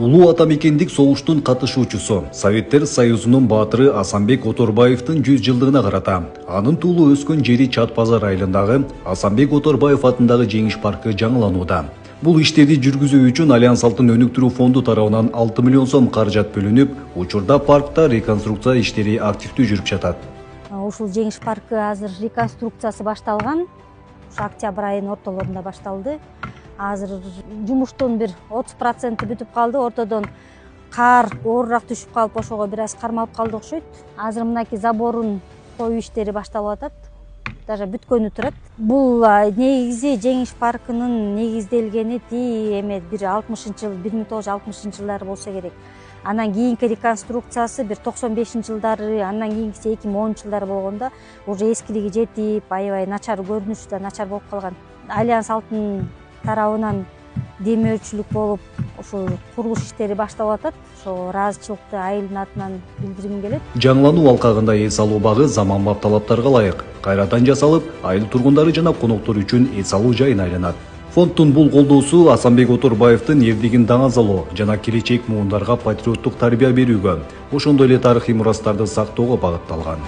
Улуу атамекендик согуштун катышуучусу, Советтер Союзунун баатыры Асанбек Оторбаевдин 100 жылдыгына карата анын туулуу өскөн жери Чат Базар айылындагы Асанбек Оторбаев атындагы жеңиш паркы жаңыланууда. Бул иштерди жүргүзүү үчүн Альянс Алтын өнүктүрүү фонду тарабынан 6 миллион сом каражат бөлүнүп, учурда паркта реконструкция иштери активдүү жүрүп жатат. Ушул жеңиш паркы азыр реконструкциясы башталган. Октябрь айынын ортолорунда башталды. Азыр жумуштун бир 30% бүтүп калды. Ортодон кар оорураак түшүп калып, ошого бир аз кармалып калды окшойт. Азыр мынакей заборун коюу иштери башталып атат. Даже бүткөнү турат. Бул негизи жеңиш паркынын негизделгени бир 60-жыл, 1960-жылдары болсо керек. Анан кийинки реконструкциясы бир 95-жылдары, андан кийинкиси 2010-жылдары болгондо уже эскилиги жетип, аябай начар көрүнүшү да начар болуп калган. Альянс Алтын тарабынан демөөрчүлүк болуп, ушул курулуш иштери башталып атат. Ошо ыраазычылыкты айылдын атынан билдиргим келет. Жаңылануу алкагында эс алуу багы заманбап талаптарга ылайык кайрадан жасалып, айыл тургундары жана коноктор үчүн эс алуу жайына айланат. Фонддун бул колдоосу Асанбек Оторбаевдин эрдигин даңазалоо жана келечек муундарга патриоттук тарбия берүүгө, ошондой эле тарыхый мурастарды сактоого багытталган.